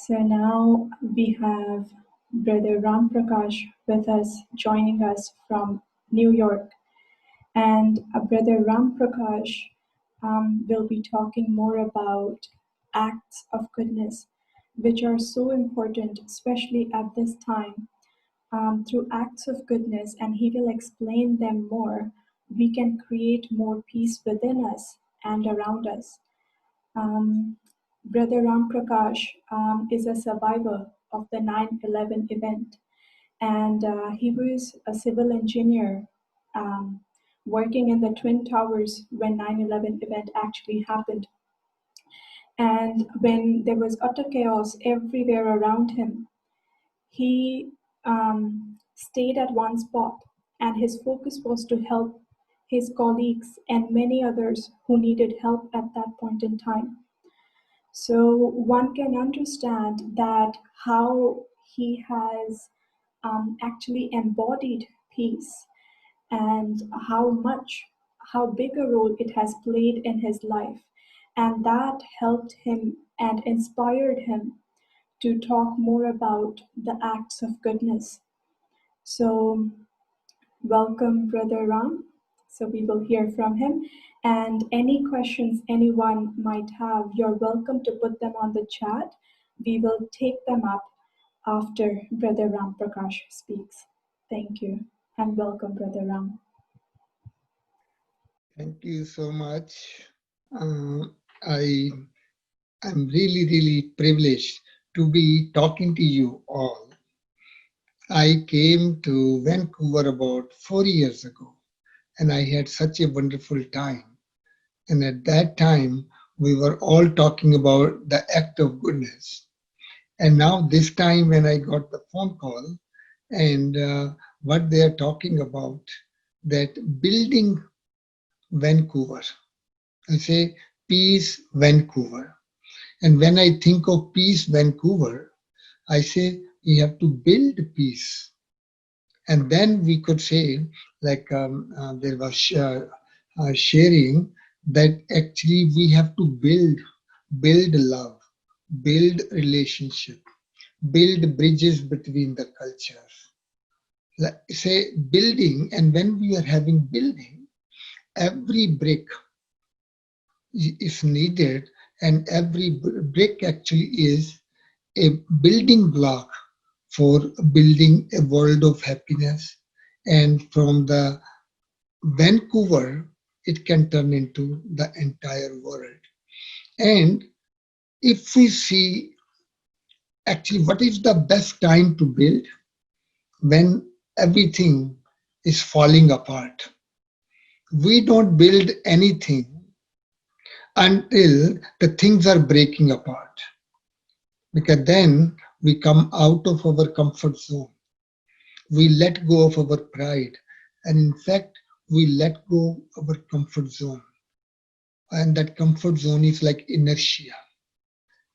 So now we have Brother Ram Prakash with us, joining us from New York. And Brother Ram Prakash will be talking more about acts of goodness, which are so important, especially at this time. Through acts of goodness, and he will explain them more, we can create more peace within us and around us. Um, Brother Ram Prakash is a survivor of the 9/11 event, and he was a civil engineer um, working in the Twin Towers when 9/11 event actually happened. And when there was utter chaos everywhere around him, he stayed at one spot, and his focus was to help his colleagues and many others who needed help at that point in time. So one can understand that how he has actually embodied peace and how big a role it has played in his life. And that helped him and inspired him to talk more about the acts of goodness. So, welcome, Brother Ram. So, we will hear from him. And any questions anyone might have, you're welcome to put them on the chat. We will take them up after Brother Ram Prakash speaks. Thank you. And welcome, Brother Ram. Thank you so much. Uh, I am really privileged to be talking to you all. I came to Vancouver about 4 years ago, and I had such a wonderful time. And at that time, we were all talking about the act of goodness. And now, this time, when I got the phone call, and what they are talking about, that building Vancouver. I say Peace Vancouver. And when I think of Peace Vancouver, I say we have to build peace. And then we could say, like there was sharing, that actually we have to build love, build relationship, build bridges between the cultures. Like, say building, and when we are having building, every brick is needed, and every brick actually is a building block for building a world of happiness. And from the Vancouver, it can turn into the entire world. And if we see actually what is the best time to build, when everything is falling apart. We don't build anything until the things are breaking apart, because then we come out of our comfort zone. We let go of our pride, and in fact we let go of our comfort zone, and that comfort zone is like inertia.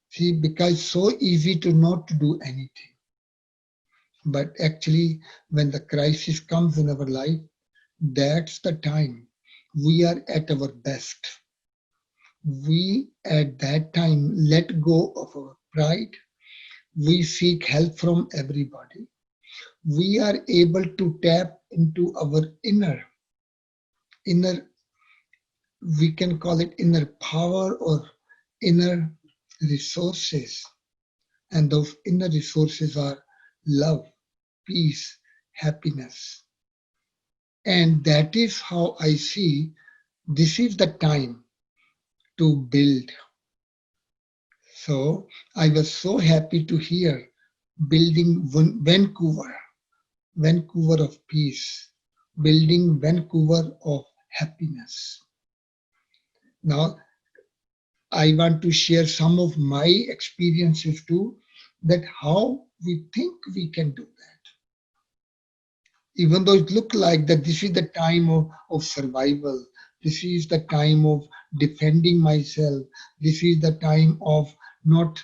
See, because it's so easy to not to do anything, but actually when the crisis comes in our life, that's the time we are at our best. We at that time let go of our pride. We seek help from everybody. We are able to tap into our inner, we can call it inner power or inner resources. And those inner resources are love, peace, happiness. And that is how I see this is the time to build. So I was so happy to hear building Vancouver, Vancouver of peace, building Vancouver of happiness. Now, I want to share some of my experiences too, that how we think we can do that. Even though it looked like that this is the time of survival, this is the time of defending myself, this is the time of not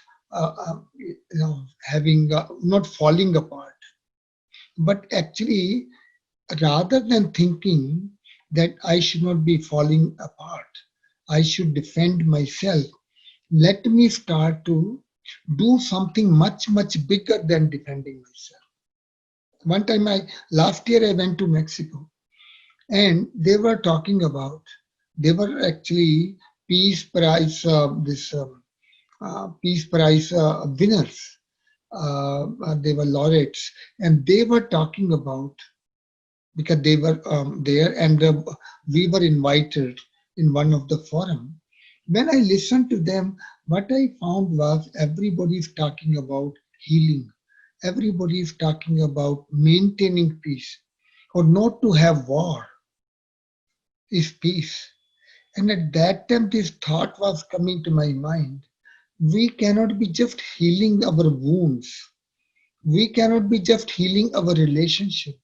having not falling apart. But actually, rather than thinking that I should not be falling apart, I should defend myself, let me start to do something much, much bigger than defending myself. One time last year I went to Mexico, and they were talking about, they were actually Peace Prize, Peace Prize winners. They were laureates, and they were talking about, because they were there, and we were invited in one of the forum. When I listened to them, what I found was everybody is talking about healing. Everybody is talking about maintaining peace, or not to have war is peace. And at that time, this thought was coming to my mind. We cannot be just healing our wounds. We cannot be just healing our relationships.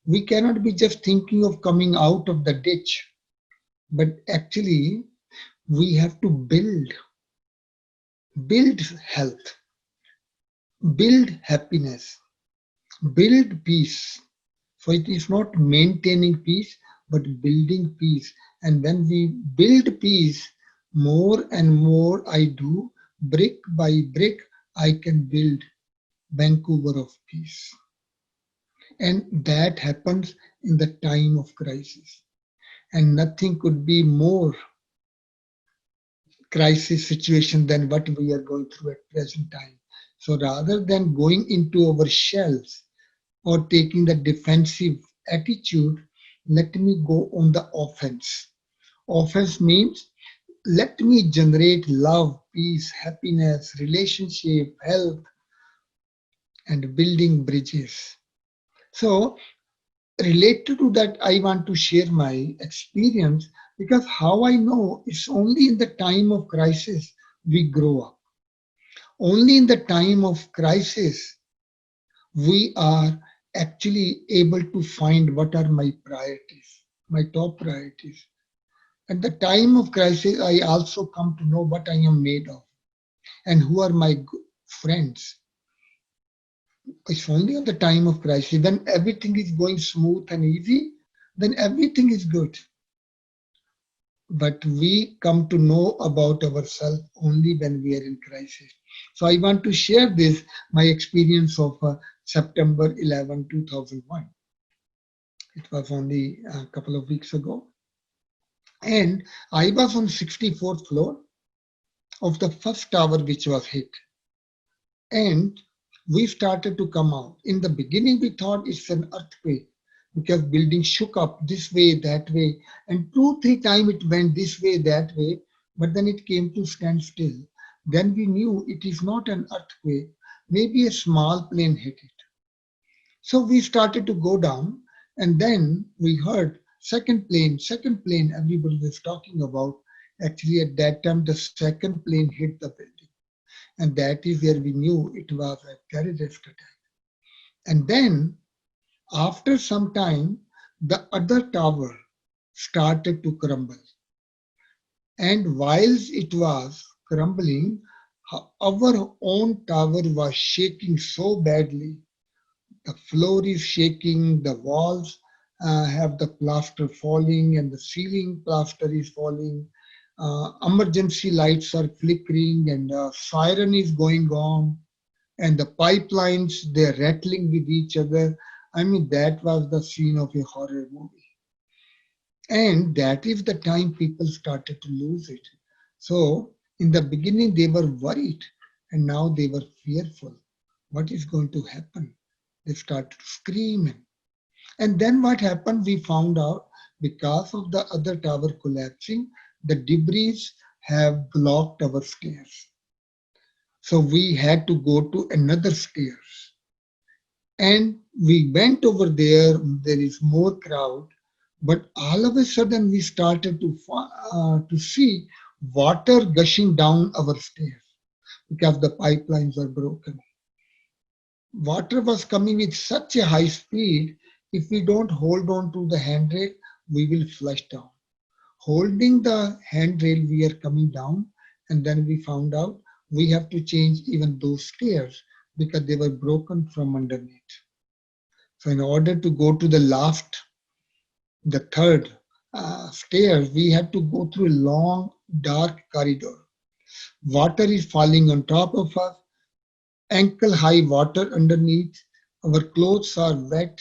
We cannot be just thinking of coming out of the ditch. But actually, we have to build health, build happiness, build peace. So it is not maintaining peace, but building peace. And when we build peace, more and more I do, brick by brick, I can build Vancouver of peace. And that happens in the time of crisis. And nothing could be more crisis situation than what we are going through at present time. So rather than going into our shells or taking the defensive attitude, let me go on the offense. Offense means let me generate love, peace, happiness, relationship, health, and building bridges. So related to that, I want to share my experience, because how I know it's only in the time of crisis we grow up. Only in the time of crisis we are actually able to find what are my priorities, my top priorities. At the time of crisis, I also come to know what I am made of and who are my friends. It's only at the time of crisis, when everything is going smooth and easy, then everything is good. But we come to know about ourselves only when we are in crisis. So I want to share this, my experience of September 11, 2001. It was only a couple of weeks ago. And I was on 64th floor of the first tower which was hit. And we started to come out. In the beginning, we thought it's an earthquake because building shook up this way, that way. And 2, 3 times it went this way, that way. But then it came to stand still. Then we knew it is not an earthquake. Maybe a small plane hit it. So we started to go down. And then we heard second plane everybody was talking about. Actually, at that time, the second plane hit the building. And that is where we knew it was a terrorist attack. And then, after some time, the other tower started to crumble. And whilst it was crumbling, our own tower was shaking so badly. The floor is shaking, the walls have the plaster falling, and the ceiling plaster is falling. Emergency lights are flickering, and a siren is going on, and the pipelines, they're rattling with each other. I mean, that was the scene of a horror movie. And that is the time people started to lose it. So in the beginning, they were worried, and now they were fearful. What is going to happen? They started screaming. And then what happened? We found out, because of the other tower collapsing, the debris have blocked our stairs. So we had to go to another stairs. And we went over there. There is more crowd. But all of a sudden, we started to see water gushing down our stairs because the pipelines were broken. Water was coming with such a high speed. If we don't hold on to the handrail, we will flush down. Holding the handrail, we are coming down, and then we found out we have to change even those stairs because they were broken from underneath. So in order to go to the third stairs, we had to go through a long, dark corridor. Water is falling on top of us, ankle high water underneath, our clothes are wet,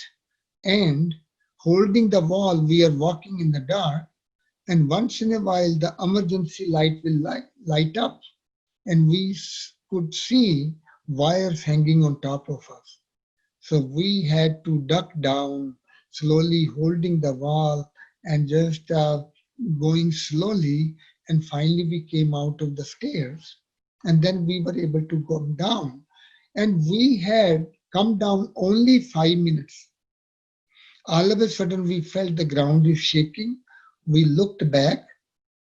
and holding the wall, we are walking in the dark. And once in a while, the emergency light will light up, and we could see wires hanging on top of us. So we had to duck down, slowly holding the wall and just going slowly. And finally, we came out of the stairs. And then we were able to go down. And we had come down only 5 minutes. All of a sudden, we felt the ground is shaking. We looked back.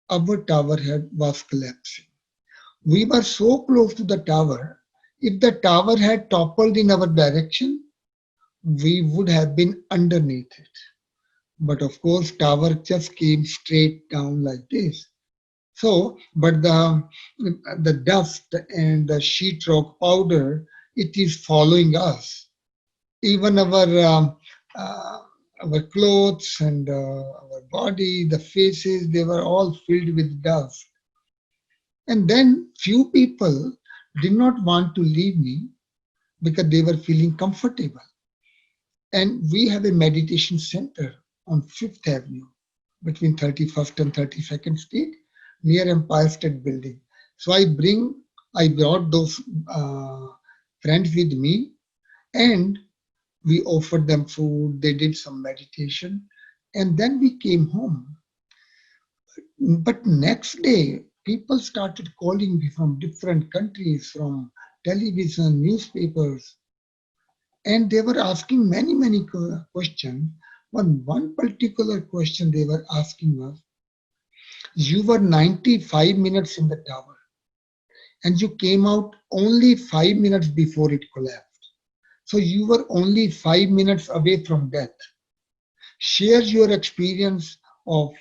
Our tower was collapsing. We were so close to the tower. If the tower had toppled in our direction, we would have been underneath it. But of course, tower just came straight down like this. So, but the dust and the sheetrock powder, it is following us. Even uh, our clothes and our body, the faces, they were all filled with dust. And then few people did not want to leave me because they were feeling comfortable. And we have a meditation center on Fifth Avenue between 31st and 32nd Street near Empire State Building. So I brought those friends with me, and we offered them food. They did some meditation, and then we came home. But next day, people started calling me from different countries, from television, newspapers, and they were asking many questions. One particular question they were asking was, you were 95 minutes in the tower and you came out only 5 minutes before it collapsed. So you were only 5 minutes away from death. Share your experience of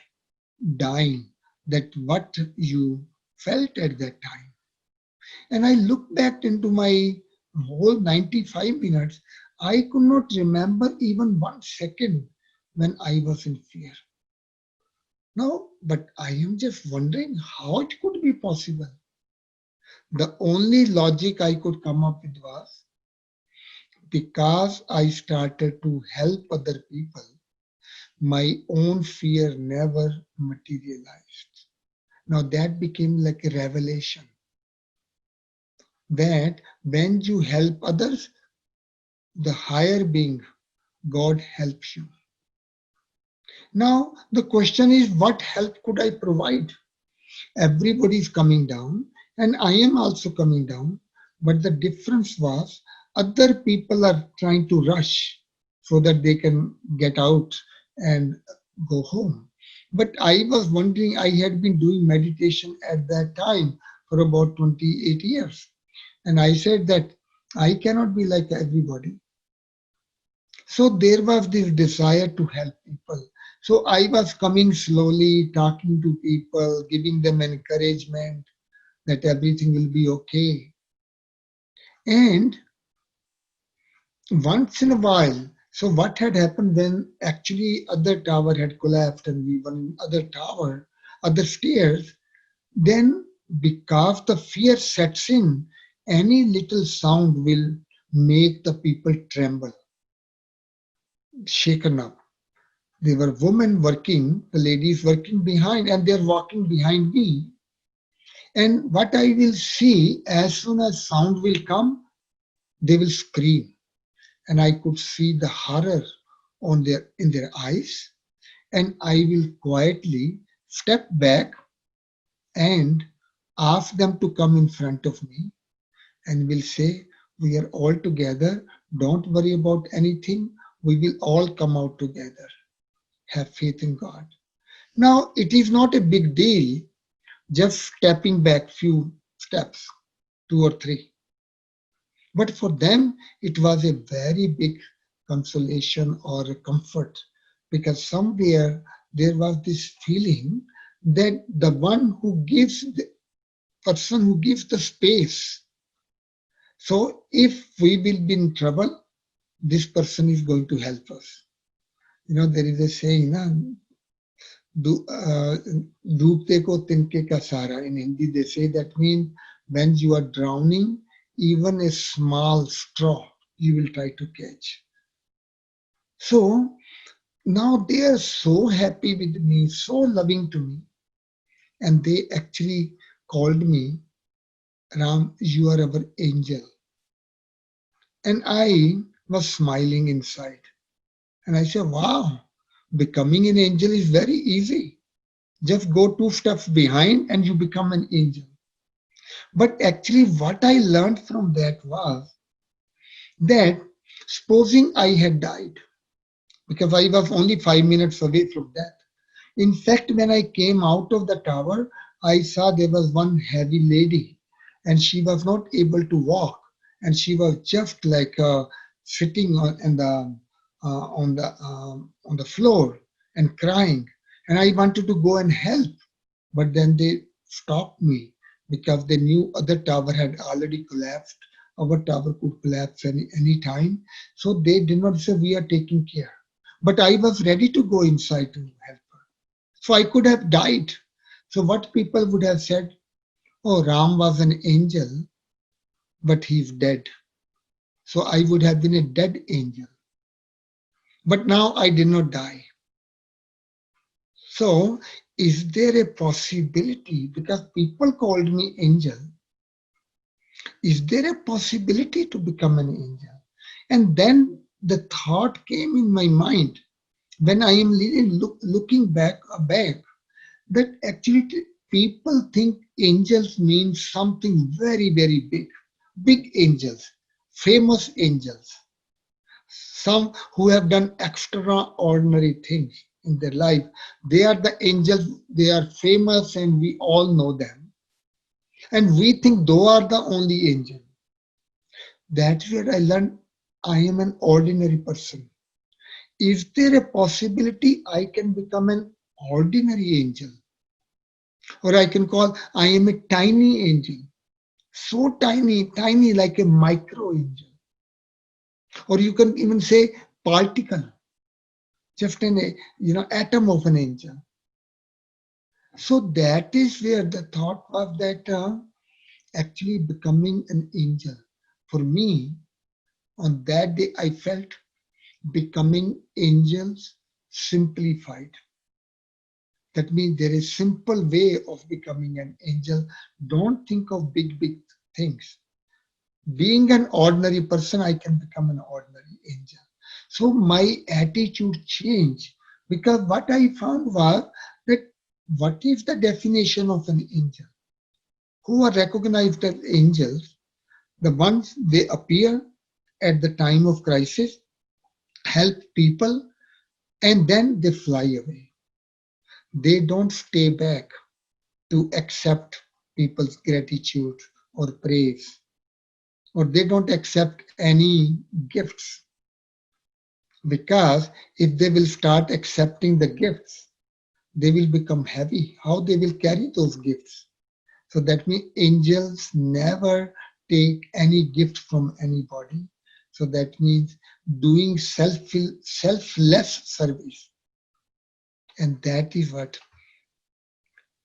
dying, that what you felt at that time. And I looked back into my whole 95 minutes. I could not remember even 1 second when I was in fear. No, but I am just wondering how it could be possible. The only logic I could come up with was because I started to help other people, my own fear never materialized. Now that became like a revelation that when you help others, the higher being, God helps you. Now, the question is, what help could I provide? Everybody is coming down, and I am also coming down. But the difference was, other people are trying to rush so that they can get out and go home. But I was wondering, I had been doing meditation at that time for about 28 years. And I said that I cannot be like everybody. So there was this desire to help people. So I was coming slowly, talking to people, giving them encouragement that everything will be okay. And once in a while, so what had happened when actually other tower had collapsed and we were in other tower, other stairs, then because the fear sets in, any little sound will make the people tremble, shaken up. There were women working, the ladies working behind, and they're walking behind me. And what I will see, as soon as sound will come, they will scream. And I could see the horror in their eyes. And I will quietly step back and ask them to come in front of me and will say, we are all together. Don't worry about anything. We will all come out together. Have faith in God. Now, it is not a big deal just stepping back few steps, two or three. But for them, it was a very big consolation or a comfort because somewhere there was this feeling that the one who gives the person who gives the space. So if we will be in trouble, this person is going to help us. You know, there is a saying, na, डूबते को तिनके का सहारा. In Hindi, they say that means when you are drowning, even a small straw you will try to catch. So now they are so happy with me, so loving to me, and they actually called me, Ram, you are our angel. And I was smiling inside. And I said, wow, becoming an angel is very easy. Just go two steps behind and you become an angel. But actually, what I learned from that was that supposing I had died, because I was only 5 minutes away from death. In fact, when I came out of the tower, I saw there was one heavy lady and she was not able to walk and she was just like sitting on the floor and crying. And I wanted to go and help, but then they stopped me because they knew other tower had already collapsed. Our tower could collapse any time. So they did not say, we are taking care. But I was ready to go inside to help her. So I could have died. So what people would have said, oh, Ram was an angel, but he's dead. So I would have been a dead angel. But now I did not die. So is there a possibility, because people called me angel, is there a possibility to become an angel? And then the thought came in my mind when I am looking back that actually people think angels means something very, very big. Big angels, famous angels, some who have done extraordinary things in their life. They are the angels, they are famous, and we all know them. And we think those are the only angels. That's where I learned I am an ordinary person. Is there a possibility I can become an ordinary angel? Or I can call I am a tiny angel. So tiny, tiny like a micro angel. Or you can even say particle, just an atom of an angel. So that is where the thought was that actually becoming an angel. For me, on that day, I felt becoming angels simplified. That means there is simple way of becoming an angel. Don't think of big, big things. Being an ordinary person, I can become an ordinary angel. So my attitude changed because what I found was that what is the definition of an angel? Who are recognized as angels? The ones they appear at the time of crisis, help people, and then they fly away. They don't stay back to accept people's gratitude or praise, or they don't accept any gifts. Because if they will start accepting the gifts, they will become heavy. How they will carry those gifts? So that means angels never take any gift from anybody. So that means doing selfless service. And that is what,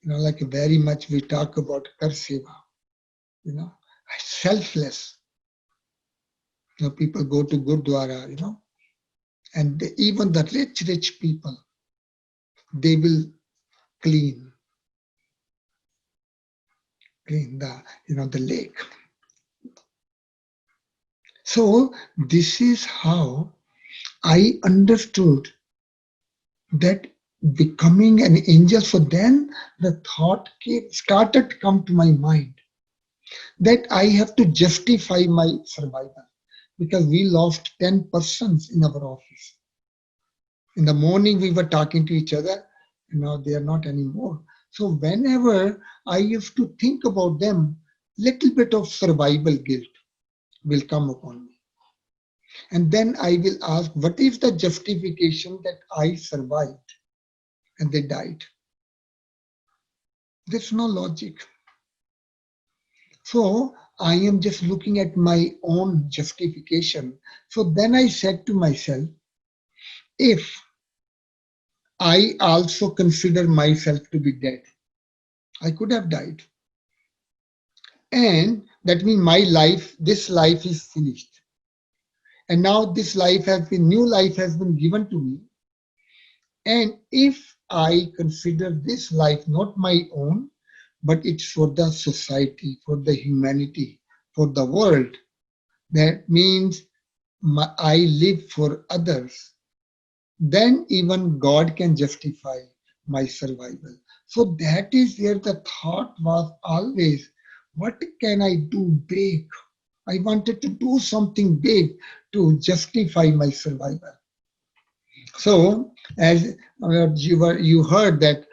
like very much we talk about Karseva, selfless. People go to Gurdwara, and even the rich people, they will clean, clean the lake. So this is how I understood that becoming an angel. So then the thought started to come to my mind that I have to justify my survival because we lost 10 persons in our office. In the morning we were talking to each other, and now they are not anymore. So whenever I used to think about them, little bit of survival guilt will come upon me. And then I will ask, what is the justification that I survived and they died? There's no logic. So I am just looking at my own justification. So then I said to myself, if I also consider myself to be dead, I could have died. And That means my life, this life is finished. And now this life has been, new life has been given to me. And if I consider this life not my own, but it's for the society, for the humanity, for the world, that means I live for others, then even God can justify my survival. So that is where the thought was always, what can I do big? I wanted to do something big to justify my survival. So as you heard that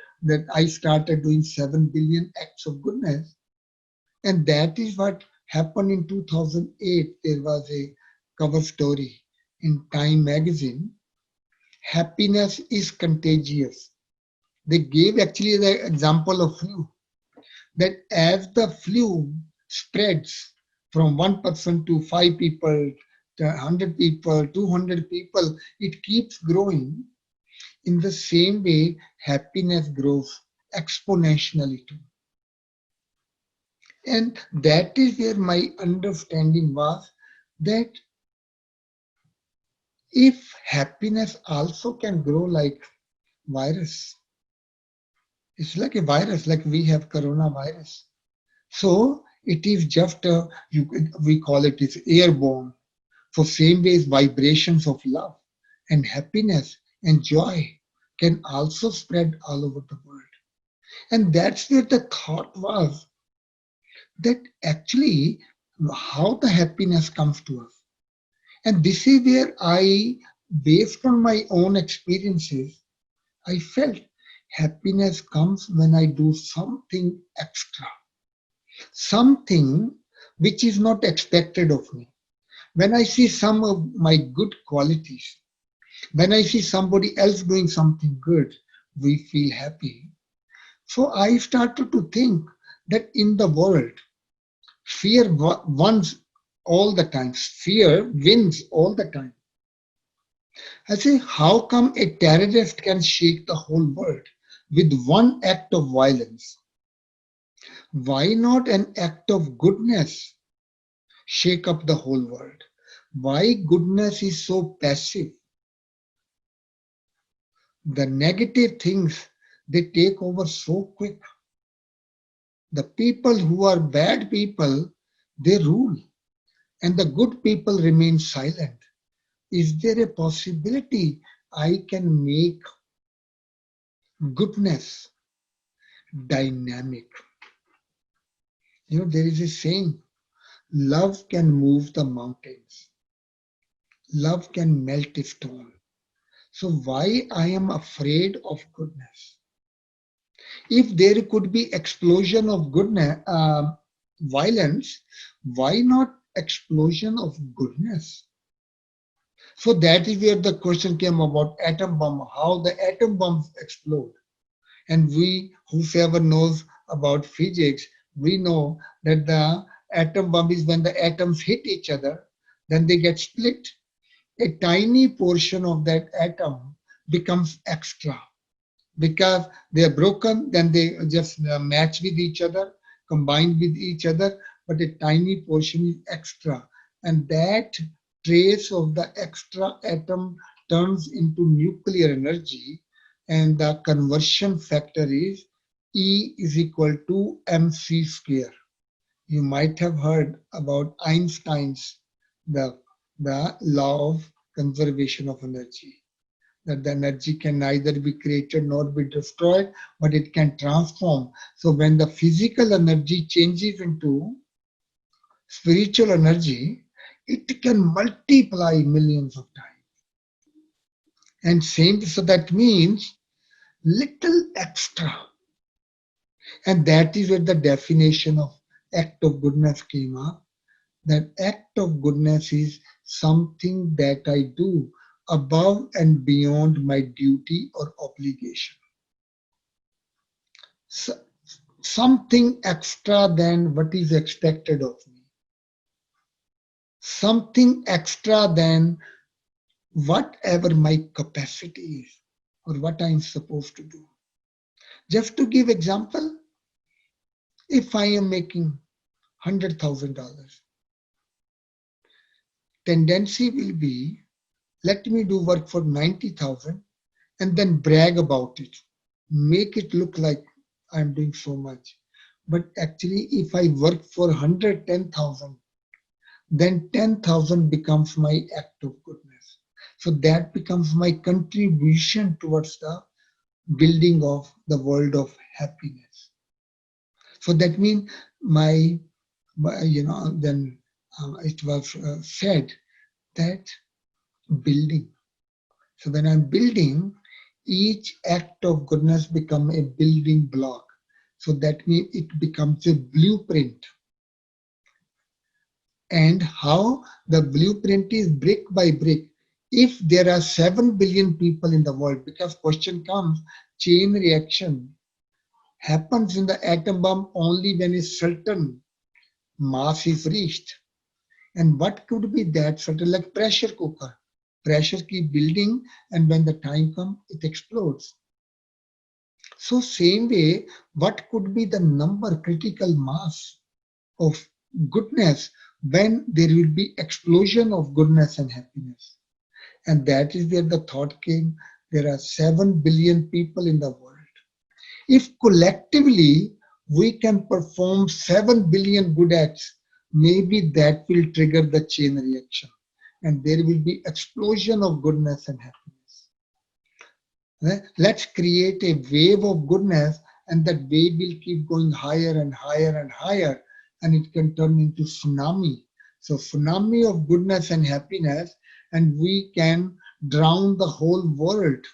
I started doing 7 billion acts of goodness, and that is what happened in 2008. There was a cover story in Time magazine. Happiness is contagious. They gave actually the example of flu, that as the flu spreads from one person to five people, to 100 people, 200 people, it keeps growing. In the same way, happiness grows exponentially too. And that is where my understanding was, that if happiness also can grow like virus, it's like a virus, like we have coronavirus. So it is just we call it is airborne. For same ways, vibrations of love and happiness and joy can also spread all over the world. And that's where the thought was, that actually how the happiness comes to us. And this is where I, based on my own experiences, I felt happiness comes when I do something extra, something which is not expected of me. When I see some of my good qualities, when I see somebody else doing something good, we feel happy. So I started to think that in the world, fear wins all the time. Fear wins all the time. I say, how come a terrorist can shake the whole world with one act of violence? Why not an act of goodness shake up the whole world? Why goodness is so passive? The negative things, they take over so quick. The people who are bad people, they rule, and the good people remain silent. Is there a possibility I can make goodness dynamic? There is a saying, love can move the mountains. Love can melt a stone. So why I am afraid of goodness? If there could be explosion of goodness, violence, why not explosion of goodness? So that is where the question came about atom bomb, how the atom bombs explode. And we, whoever knows about physics, we know that the atom bomb is when the atoms hit each other, then they get split. A tiny portion of that atom becomes extra because they are broken, then they just match with each other, combine with each other, but a tiny portion is extra. And that trace of the extra atom turns into nuclear energy, and the conversion factor is E is equal to mc square. You might have heard about Einstein's the, the law of conservation of energy, that the energy can neither be created nor be destroyed, but it can transform. So when the physical energy changes into spiritual energy, it can multiply millions of times. And same, so that means little extra. And that is where the definition of act of goodness came up. That act of goodness is something that I do above and beyond my duty or obligation. So, something extra than what is expected of me, something extra than whatever my capacity is or what I'm supposed to do. Just to give example, if I am making $100,000. Tendency will be, let me do work for 90,000 and then brag about it. Make it look like I'm doing so much. But actually, if I work for 110,000, then 10,000 becomes my act of goodness. So that becomes my contribution towards the building of the world of happiness. So that means then it was said that building. So when I'm building, each act of goodness become a building block. So that means it becomes a blueprint. And how the blueprint is brick by brick. If there are 7 billion people in the world, because question comes, chain reaction happens in the atom bomb only when a certain mass is reached. And what could be that certain, like pressure cooker? Pressure keep building, and when the time comes, it explodes. So same way, what could be the number critical mass of goodness when there will be explosion of goodness and happiness? And that is where the thought came. There are 7 billion people in the world. If collectively we can perform 7 billion good acts, maybe that will trigger the chain reaction and there will be explosion of goodness and happiness. Let's create a wave of goodness and that wave will keep going higher and higher and higher and it can turn into tsunami. So tsunami of goodness and happiness and we can drown the whole world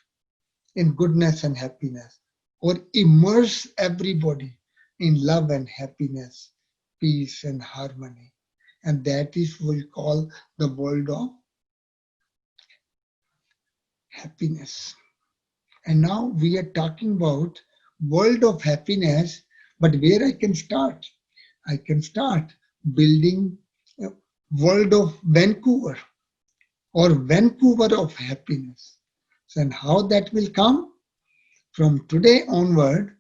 in goodness and happiness or immerse everybody in love and happiness, peace and harmony. And that is what we call the world of happiness. And now we are talking about world of happiness, but where I can start? I can start building a world of Vancouver or Vancouver of happiness. So, and how that will come? From today onward,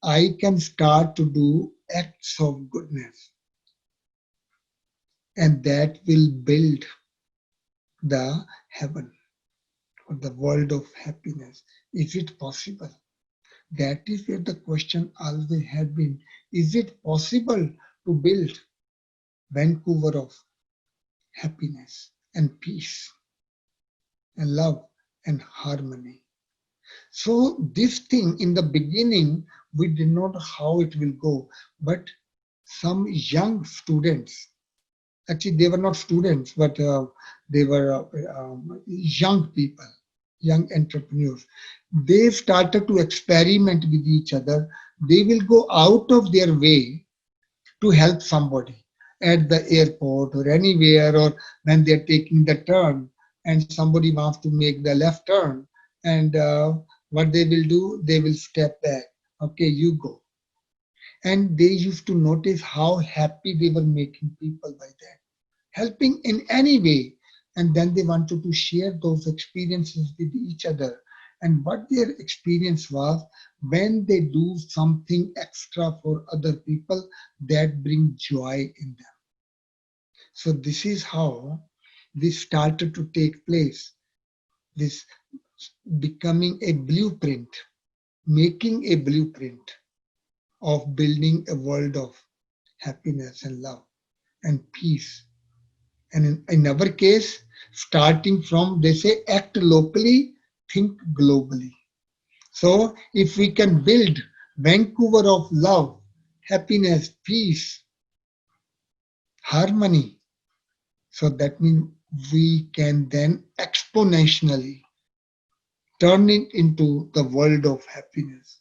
I can start to do acts of goodness and that will build the heaven or the world of happiness. Is it possible? That is where the question always had been. Is it possible to build Vancouver of happiness and peace and love and harmony? So this thing in the beginning, we did not know how it will go, but some young students, actually they were not students, but they were young people, young entrepreneurs. They started to experiment with each other. They will go out of their way to help somebody at the airport or anywhere, or when they're taking the turn and somebody wants to make the left turn. And what they will do, they will step back. Okay, you go. And they used to notice how happy they were making people by that, helping in any way. And then they wanted to share those experiences with each other. And what their experience was, when they do something extra for other people, that brings joy in them. So this is how this started to take place. This becoming a blueprint, making a blueprint of building a world of happiness and love and peace. And in our case, starting from, they say, act locally, think globally. So if we can build Vancouver of love, happiness, peace, harmony, so that means we can then exponentially turn it into the world of happiness.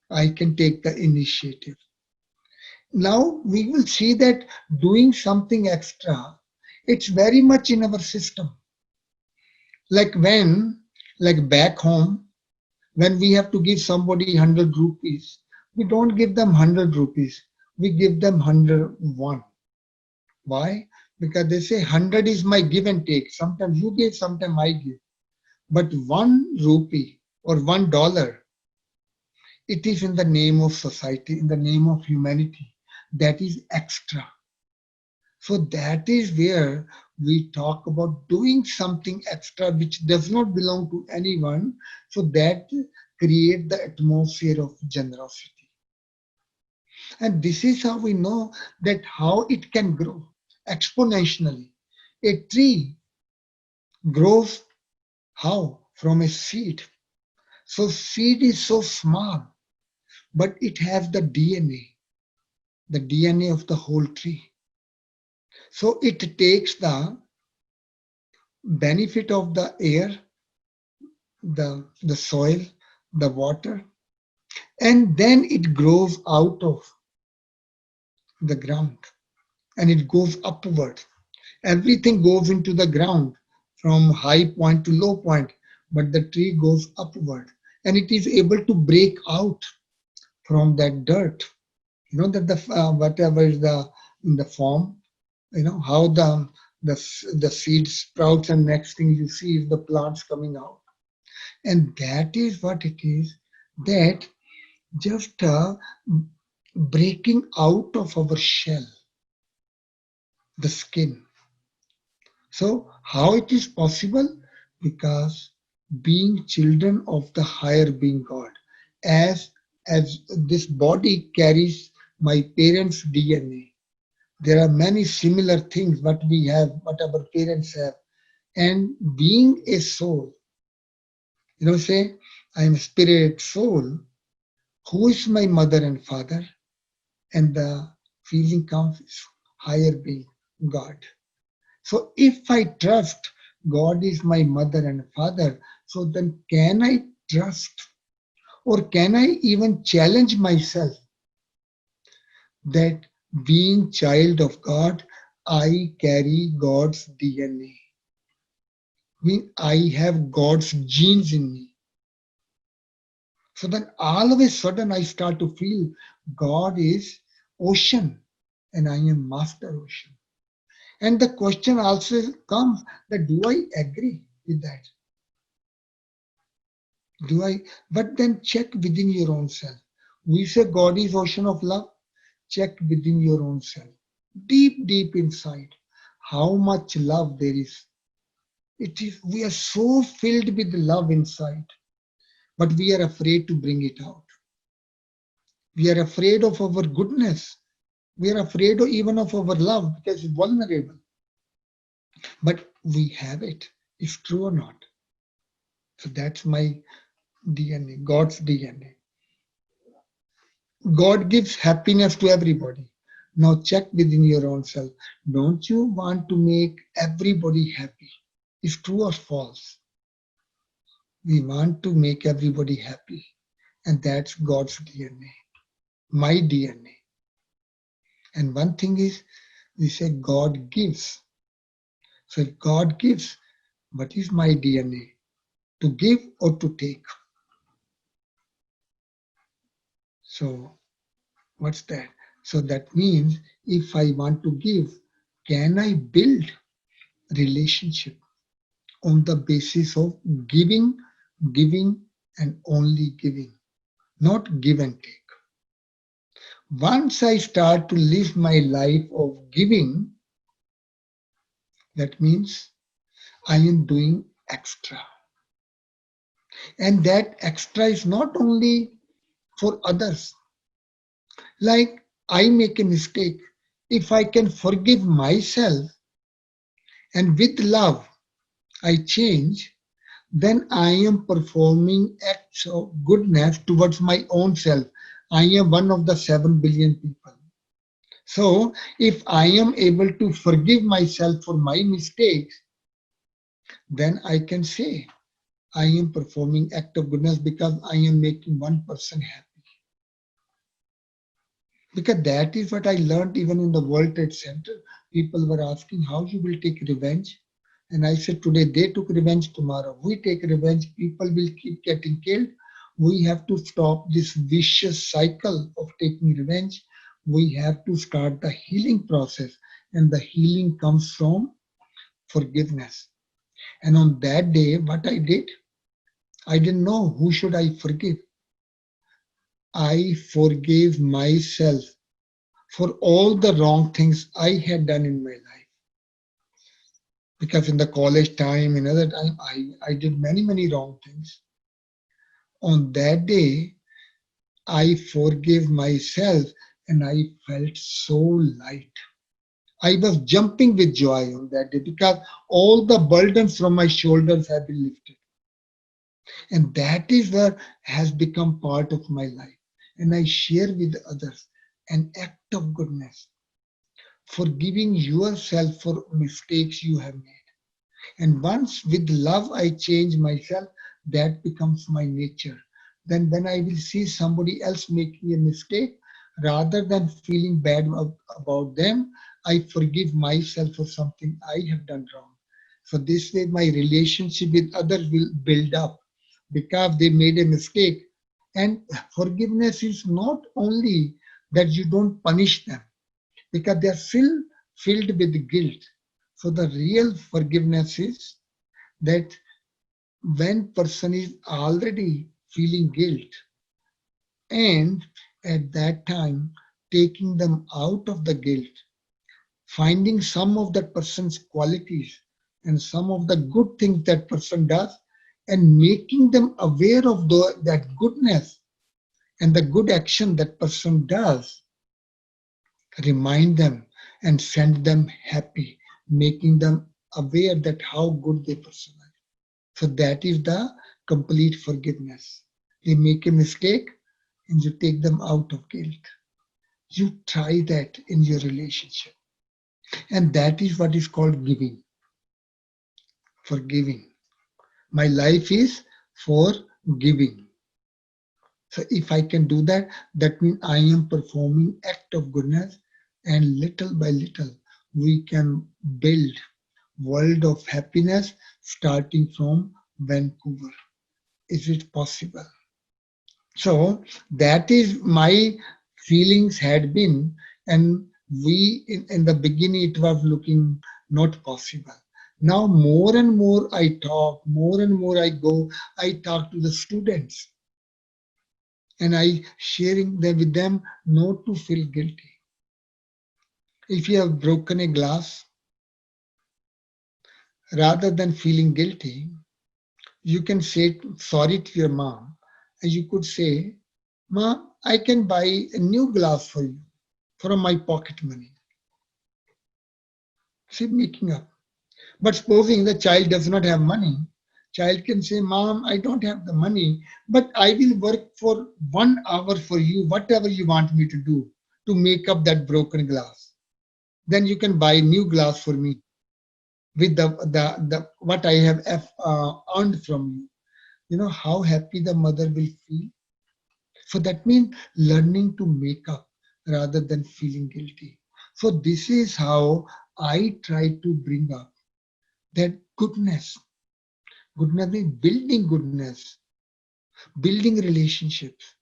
I can take the initiative. Now we will see that doing something extra, it's very much in our system. Like when, like back home, when we have to give somebody 100 rupees, we don't give them 100 rupees, we give them 101. Why? Because they say 100 is my give and take. Sometimes you give, sometimes I give. But 1 rupee or $1, it is in the name of society, in the name of humanity. That is extra. So that is where we talk about doing something extra which does not belong to anyone. So that create the atmosphere of generosity. And this is how we know that how it can grow exponentially. A tree grows how? From a seed. So seed is so small, but it has the DNA of the whole tree. So it takes the benefit of the air, the soil, the water, and then it grows out of the ground and it goes upward. Everything goes into the ground from high point to low point, but the tree goes upward and it is able to break out from that dirt. You know that the whatever is the in the form, you know how the seed sprouts and next thing you see is the plants coming out. And that is what it is, that just breaking out of our shell, the skin. So how it is possible? Because being children of the higher being God, as this body carries my parents' DNA. There are many similar things what we have, what our parents have. And being a soul, say, I am spirit soul, who is my mother and father? And the feeling comes higher being, God. So if I trust God is my mother and father, so then can I trust or can I even challenge myself that being child of God, I carry God's DNA. I have God's genes in me. So then all of a sudden I start to feel God is ocean and I am master ocean. And the question also comes that do I agree with that? Do I? But then check within your own self. We say God is ocean of love. Check within your own self. Deep, deep inside, how much love there is. It is we are so filled with love inside, but we are afraid to bring it out. We are afraid of our goodness. We are afraid of even of our love because it's vulnerable. But we have it. It's true or not. So that's my DNA, God's DNA. God gives happiness to everybody. Now check within your own self. Don't you want to make everybody happy? Is true or false? We want to make everybody happy. And that's God's DNA, my DNA. And one thing is, we say God gives. So if God gives, what is my DNA? To give or to take? So what's that? So that means if I want to give, can I build relationship on the basis of giving, giving, and only giving, not give and take? Once I start to live my life of giving, that means I am doing extra. And that extra is not only for others. Like I make a mistake. If I can forgive myself and with love I change, then I am performing acts of goodness towards my own self. I am one of the 7 billion people. So, if I am able to forgive myself for my mistakes, then I can say I am performing act of goodness because I am making one person happy. Because that is what I learned even in the World Trade Center. People were asking how you will take revenge. And I said, today they took revenge, tomorrow we take revenge, people will keep getting killed. We have to stop this vicious cycle of taking revenge. We have to start the healing process. And the healing comes from forgiveness. And on that day, what I did, I didn't know who should I forgive. I forgave myself for all the wrong things I had done in my life. Because in the college time, in other time, I did many, many wrong things. On that day, I forgave myself and I felt so light. I was jumping with joy on that day because all the burdens from my shoulders have been lifted. And that is what has become part of my life. And I share with others an act of goodness, forgiving yourself for mistakes you have made. And once with love I change myself, that becomes my nature. Then when I will see somebody else making a mistake, rather than feeling bad about them, I forgive myself for something I have done wrong. So this way my relationship with others will build up because they made a mistake. And forgiveness is not only that you don't punish them, because they are still filled with guilt. So the real forgiveness is that when person is already feeling guilt, and at that time taking them out of the guilt, finding some of that person's qualities and some of the good things that person does, and making them aware of that goodness and the good action that person does, remind them and send them happy, making them aware that how good they person are. So that is the complete forgiveness. They make a mistake and you take them out of guilt. You try that in your relationship. And that is what is called giving, forgiving. My life is for giving. So if I can do that, that means I am performing act of goodness, and little by little we can build world of happiness starting from Vancouver. Is it possible? So that is my feelings had been, and we in the beginning it was looking not possible. Now more and more I talk, more and more I go, I talk to the students and I sharing them with them not to feel guilty. If you have broken a glass, rather than feeling guilty, you can say sorry to your mom, and you could say, Mom, I can buy a new glass for you from my pocket money. See, making up. But supposing the child does not have money, child can say, Mom, I don't have the money, but I will work for 1 hour for you, whatever you want me to do to make up that broken glass. Then you can buy new glass for me with the what I have earned from you. You know how happy the mother will feel. So that means learning to make up rather than feeling guilty. So this is how I try to bring up that goodness. Goodness means building goodness, building relationships,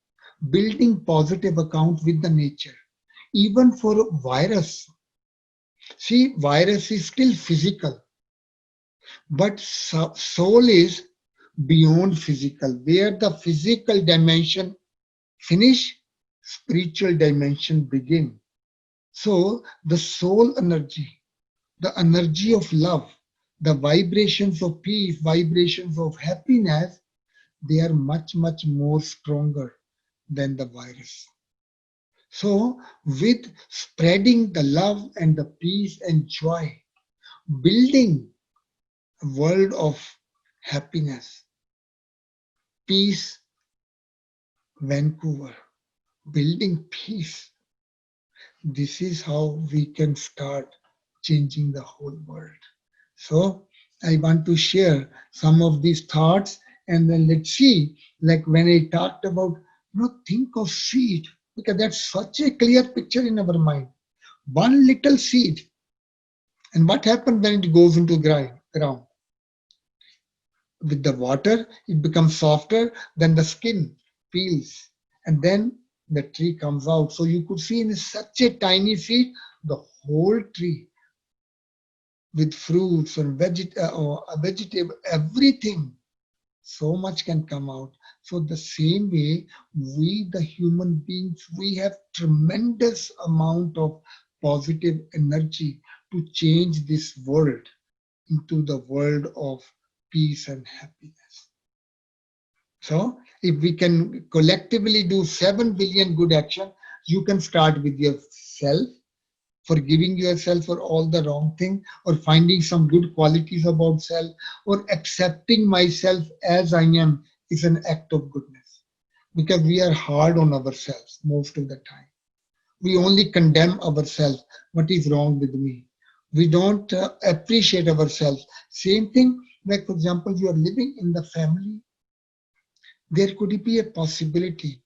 building positive account with the nature. Even for virus, see, virus is still physical, but soul is beyond physical. Where the physical dimension finish, spiritual dimension begin. So the soul energy, the energy of love, the vibrations of peace, vibrations of happiness, they are much, much more stronger than the virus. So with spreading the love and the peace and joy, building a world of happiness, peace, Vancouver, building peace. This is how we can start changing the whole world. So I want to share some of these thoughts, and then let's see, like when I talked about, think of seed, because that's such a clear picture in our mind. One little seed, and what happens when it goes into ground? With the water, it becomes softer, then the skin peels, and then the tree comes out. So you could see in such a tiny seed, the whole tree with fruits and vegetable, everything. so much can come out. So the same way, we the human beings, we have tremendous amount of positive energy to change this world into the world of peace and happiness. So if we can collectively do 7 billion good action, you can start with yourself, forgiving yourself for all the wrong thing, or finding some good qualities about self, or accepting myself as I am is an act of goodness. Because we are hard on ourselves most of the time. We only condemn ourselves. What is wrong with me? We don't appreciate ourselves. Same thing, like for example, you are living in the family. There could be a possibility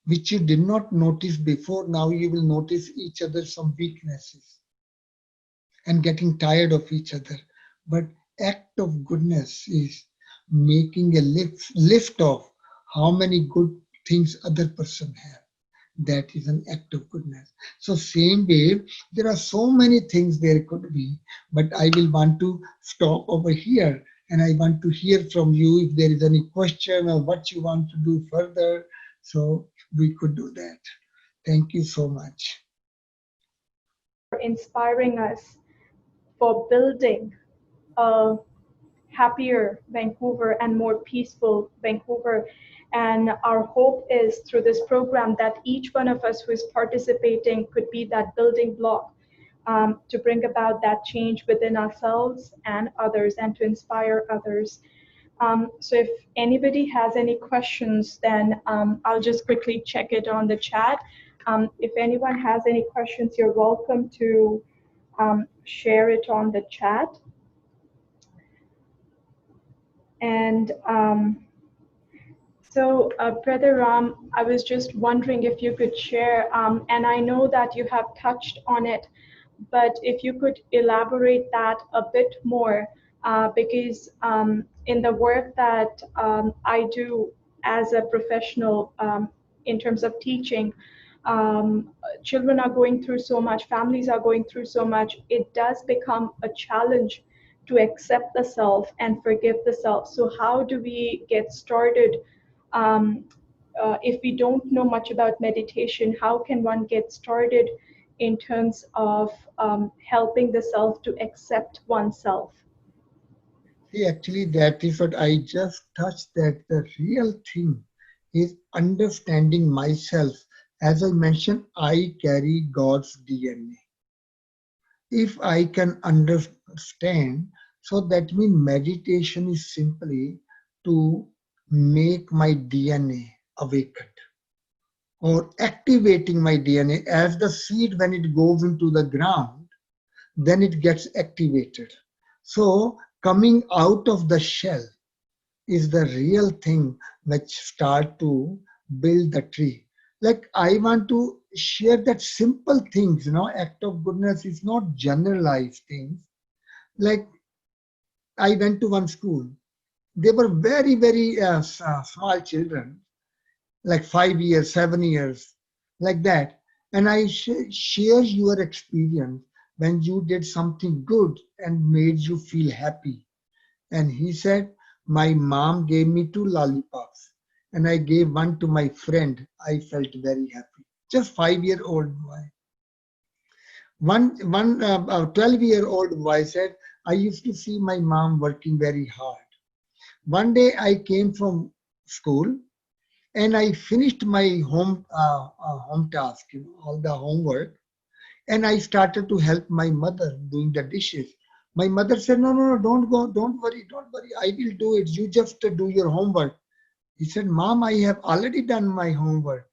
which you did not notice before. Now you will notice each other some weaknesses and getting tired of each other. But act of goodness is making a list of how many good things other person have. That is an act of goodness. So same way, there are so many things there could be, but I will want to stop over here and I want to hear from you if there is any question or what you want to do further. So we could do that. Thank you so much. Inspiring us for building a happier Vancouver and more peaceful Vancouver. And our hope is through this program that each one of us who is participating could be that building block to bring about that change within ourselves and others and to inspire others. So if anybody has any questions, then I'll just quickly check it on the chat. If anyone has any questions, you're welcome to share it on the chat. And so, Brother Ram, I was just wondering if you could share, and I know that you have touched on it, but if you could elaborate that a bit more, because in the work that I do as a professional in terms of teaching, children are going through so much, families are going through so much, it does become a challenge to accept the self and forgive the self. So, how do we get started? Um, if we don't know much about meditation, how can one get started in terms of helping the self to accept oneself? See, actually, that is what I just touched, that the real thing is understanding myself. As I mentioned, I carry God's DNA. If I can understand, so that means meditation is simply to make my DNA awakened or activating my DNA as the seed when it goes into the ground, then it gets activated. So coming out of the shell is the real thing which start to build the tree. Like I want to share that simple things, act of goodness is not generalized things. Like I went to one school. They were very, very small children, like 5 years, 7 years, like that. And I share your experience when you did something good and made you feel happy. And he said, my mom gave me 2 lollipops and I gave one to my friend. I felt very happy. Just 5-year-old boy. One 12-year-old boy said, I used to see my mom working very hard. One day I came from school and I finished my home task, all the homework, and I started to help my mother doing the dishes. My mother said, no, no, no, don't go, don't worry, I will do it. You just do your homework. He said, Mom, I have already done my homework,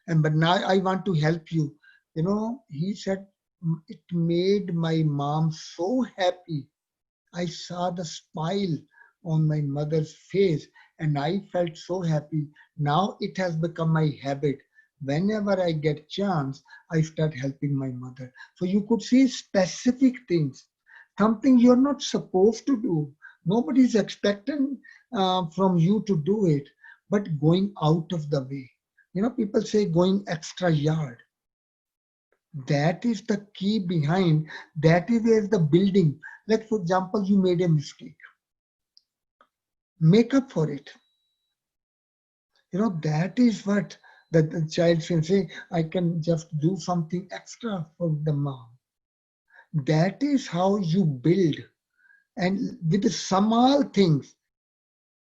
but now I want to help you. He said, it made my mom so happy. I saw the smile on my mother's face and I felt so happy. Now it has become my habit. Whenever I get chance, I start helping my mother. So you could see specific things, something you're not supposed to do. Nobody is expecting from you to do it, but going out of the way. People say going extra yard. That is the key behind, that is where the building. Like for example, you made a mistake. make up for it. That is what the child can say, I can just do something extra for the mom. That is how you build, and with the small things.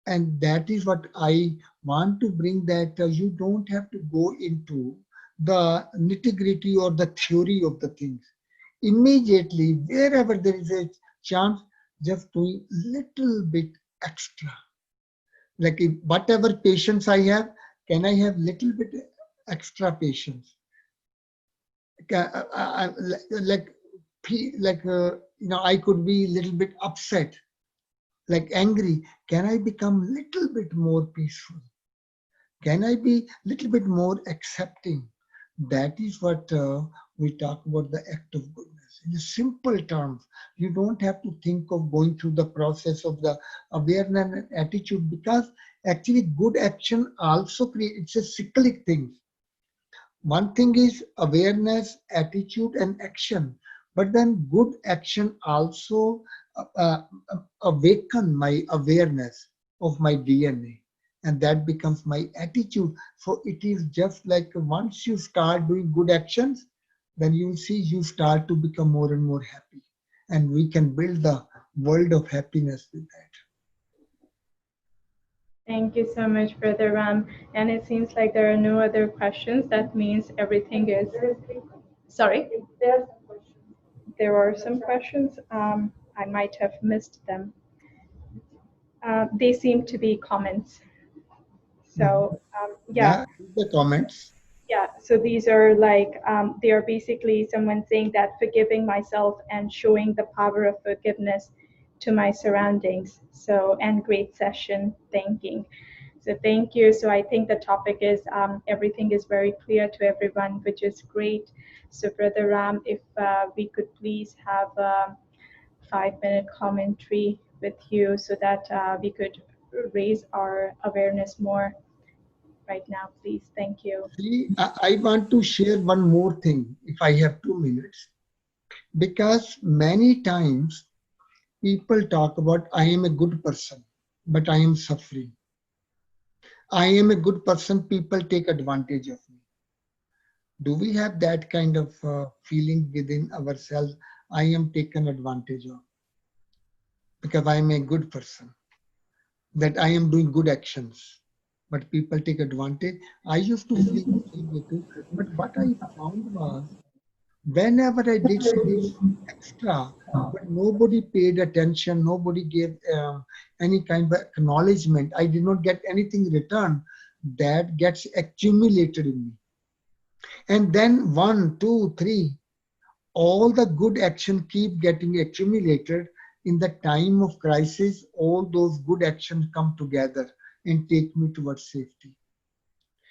And that is what I want to bring, that you don't have to go into the nitty gritty or the theory of the things. Immediately, wherever there is a chance, just doing little bit extra. Like if whatever patience I have, can I have little bit extra patience? Like, I could be a little bit upset, like angry. Can I become little bit more peaceful? Can I be little bit more accepting? That is what we talk about, the act of goodness. In simple terms, you don't have to think of going through the process of the awareness and attitude, because actually good action also creates, it's a cyclic thing. One thing is awareness, attitude, and action. But then good action also awaken my awareness of my DNA. And that becomes my attitude. So it is just like once you start doing good actions, then you will see you start to become more and more happy. And we can build the world of happiness with that. Thank you so much, Brother Ram. And it seems like there are no other questions. That means everything is. Sorry? There are some questions. I might have missed them. They seem to be comments. So, yeah. Yeah, the comments. Yeah, so these are like, they are basically someone saying that forgiving myself and showing the power of forgiveness to my surroundings. So, and great session, thanking. So, thank you. So, I think the topic is everything is very clear to everyone, which is great. So, Brother Ram, if we could please have a 5-minute commentary with you so that we could raise our awareness more right now, please. Thank you. See, I want to share one more thing if I have 2 minutes. Because many times people talk about, I am a good person, but I am suffering. I am a good person, people take advantage of me. Do we have that kind of feeling within ourselves? I am taken advantage of because I am a good person, that I am doing good actions, but people take advantage. I used to feel the same way too. But what I found was, whenever I did something extra, but nobody paid attention, nobody gave any kind of acknowledgement, I did not get anything returned, that gets accumulated in me. And then one, two, three, all the good action keep getting accumulated. In the time of crisis, all those good actions come together and take me towards safety.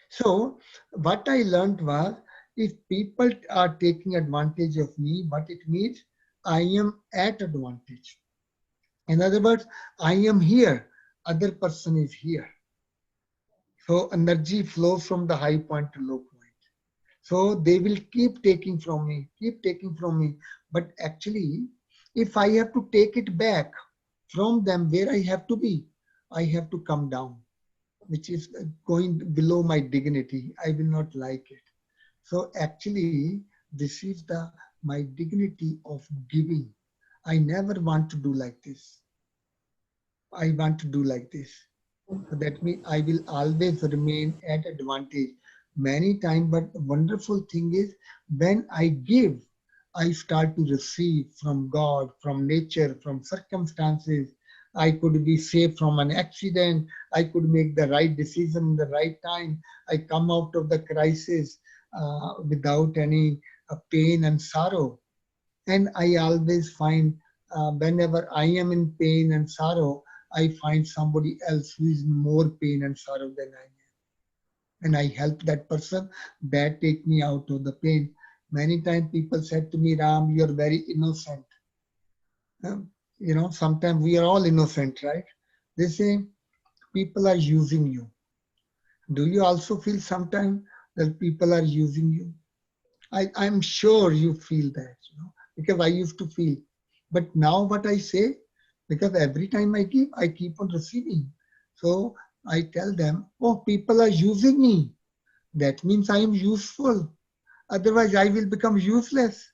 So what I learned was, if people are taking advantage of me, what it means, I am at advantage. In other words, I am here, other person is here. So energy flows from the high point to low point. So they will keep taking from me, keep taking from me. But actually, if I have to take it back from them where I have to be, I have to come down, which is going below my dignity. I will not like it. So actually, this is the my dignity of giving. I never want to do like this. I want to do like this. So that means I will always remain at advantage many times. But the wonderful thing is, when I give, I start to receive from God, from nature, from circumstances. I could be safe from an accident. I could make the right decision in the right time. I come out of the crisis without any pain and sorrow. And I always find, whenever I am in pain and sorrow, I find somebody else who is in more pain and sorrow than I am. And I help that person, that take me out of the pain. Many times people said to me, Ram, you're very innocent. Sometimes we are all innocent, right? They say people are using you. Do you also feel sometimes that people are using you? I'm sure you feel that, because I used to feel. But now what I say, because every time I give, I keep on receiving. So I tell them, oh, people are using me. That means I am useful. Otherwise, I will become useless.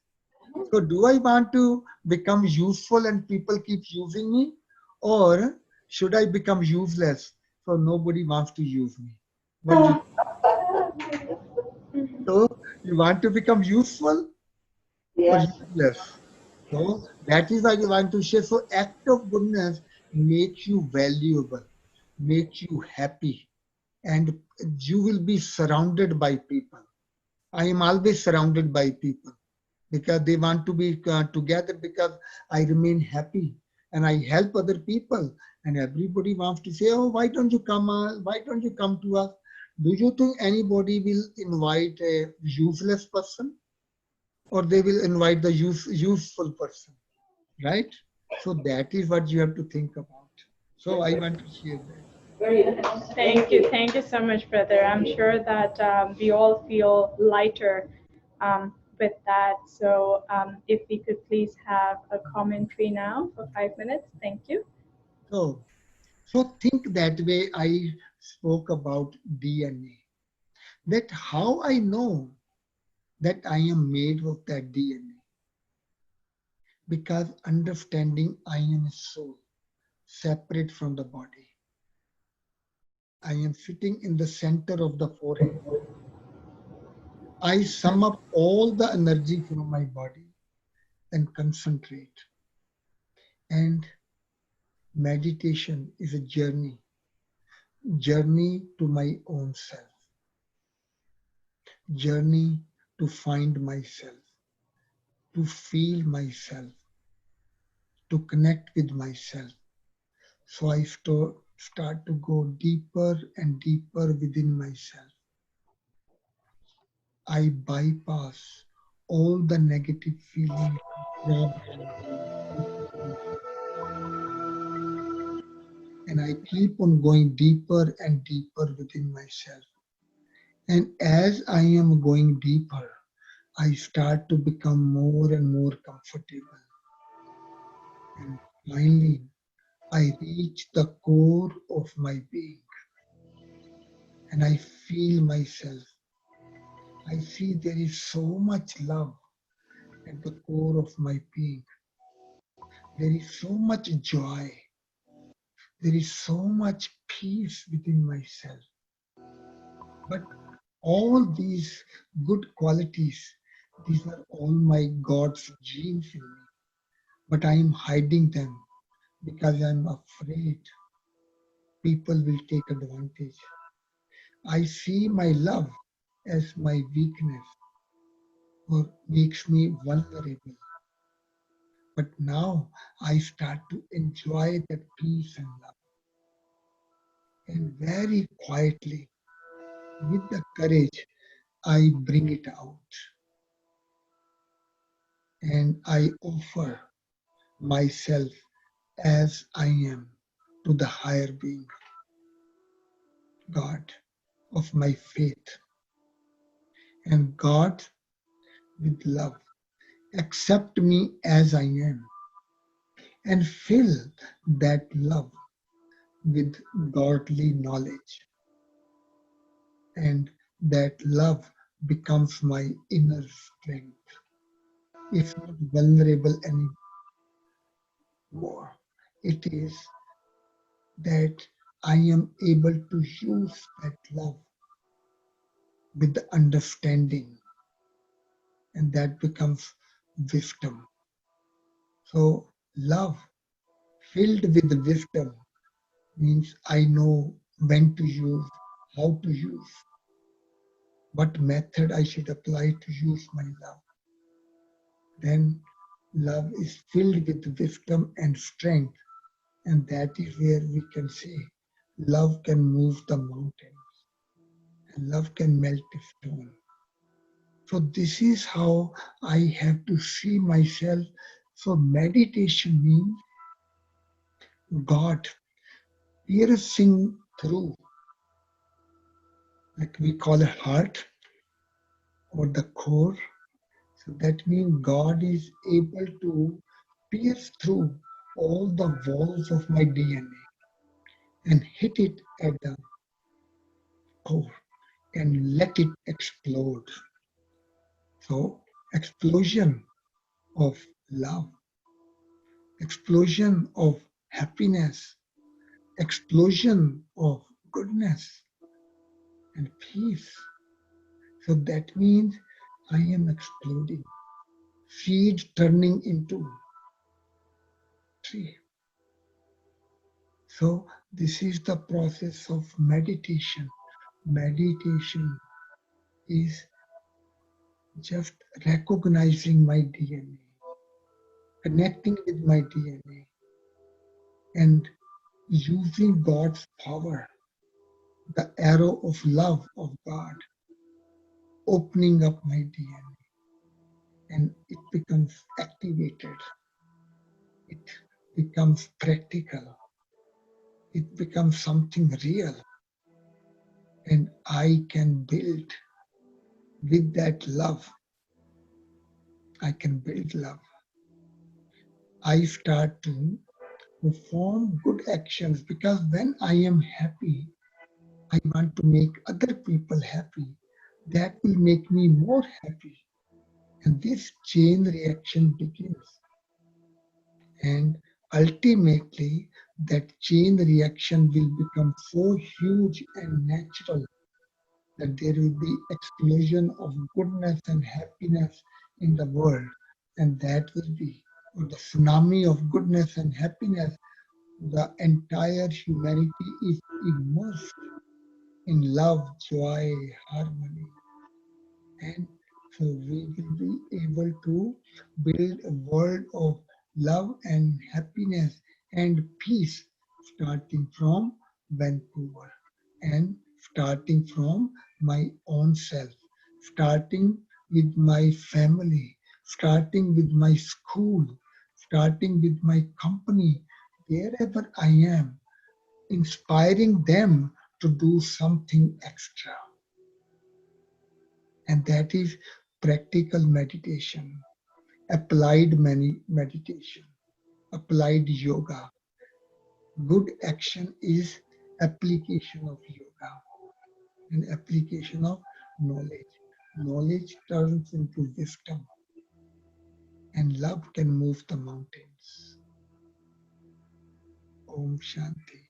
So do I want to become useful and people keep using me? Or should I become useless so nobody wants to use me? What do you, so you want to become useful or Yes. useless? So that is why you want to share. So act of goodness makes you valuable, makes you happy, and you will be surrounded by people. I am always surrounded by people because they want to be together because I remain happy and I help other people. And everybody wants to say, oh, why don't you come? Why don't you come to us? Do you think anybody will invite a useless person or they will invite the useful person, right? So that is what you have to think about. So I want to share that. Very nice. Thank you so much, brother. I'm sure that we all feel lighter with that. So, if we could please have a commentary now for 5 minutes. Thank you. So, so think that way. I spoke about DNA. That how I know that I am made of that DNA because understanding I am a soul separate from the body. I am sitting in the center of the forehead. I sum up all the energy from my body and concentrate. And meditation is a journey to my own self, journey to find myself, to feel myself, to connect with myself. So I start to go deeper and deeper within myself. I bypass all the negative feelings, problems, and I keep on going deeper and deeper within myself. And as I am going deeper, I start to become more and more comfortable. And finally, I reach the core of my being and I feel myself. I see there is so much love at the core of my being. There is so much joy. There is so much peace within myself. But all these good qualities, these are all my God's genes in me. But I am hiding them because I'm afraid people will take advantage. I see my love as my weakness or makes me vulnerable. But now I start to enjoy that peace and love. And very quietly, with the courage, I bring it out and I offer myself as I am to the higher being, God of my faith. And God, with love, accept me as I am and fill that love with godly knowledge. And that love becomes my inner strength. It's not vulnerable anymore. It is that I am able to use that love with the understanding, and that becomes wisdom. So, love filled with wisdom means I know when to use, how to use, what method I should apply to use my love. Then, love is filled with wisdom and strength, and that is where we can say love can move the mountains and love can melt a stone. So this is how I have to see myself. So meditation means God piercing through, like we call a heart or the core. So that means God is able to pierce through all the walls of my DNA and hit it at the core and let it explode. So, explosion of love, explosion of happiness, explosion of goodness and peace. So that means I am exploding, seed turning into tree. So this is the process of meditation. Meditation is just recognizing my DNA, connecting with my DNA, and using God's power, the arrow of love of God, opening up my DNA, and it becomes activated. It becomes practical. It becomes something real. And I can build with that love. I can build love. I start to perform good actions because when I am happy, I want to make other people happy. That will make me more happy. And this chain reaction begins. And ultimately, that chain reaction will become so huge and natural that there will be explosion of goodness and happiness in the world. And that will be the tsunami of goodness and happiness. The entire humanity is immersed in love, joy, harmony. And so we will be able to build a world of love and happiness and peace starting from Vancouver and starting from my own self, starting with my family, starting with my school, starting with my company, wherever I am, inspiring them to do something extra. And that is practical meditation, applied meditation, applied yoga. Good action is application of yoga and application of knowledge. Knowledge turns into wisdom, and love can move the mountains. Om Shanti.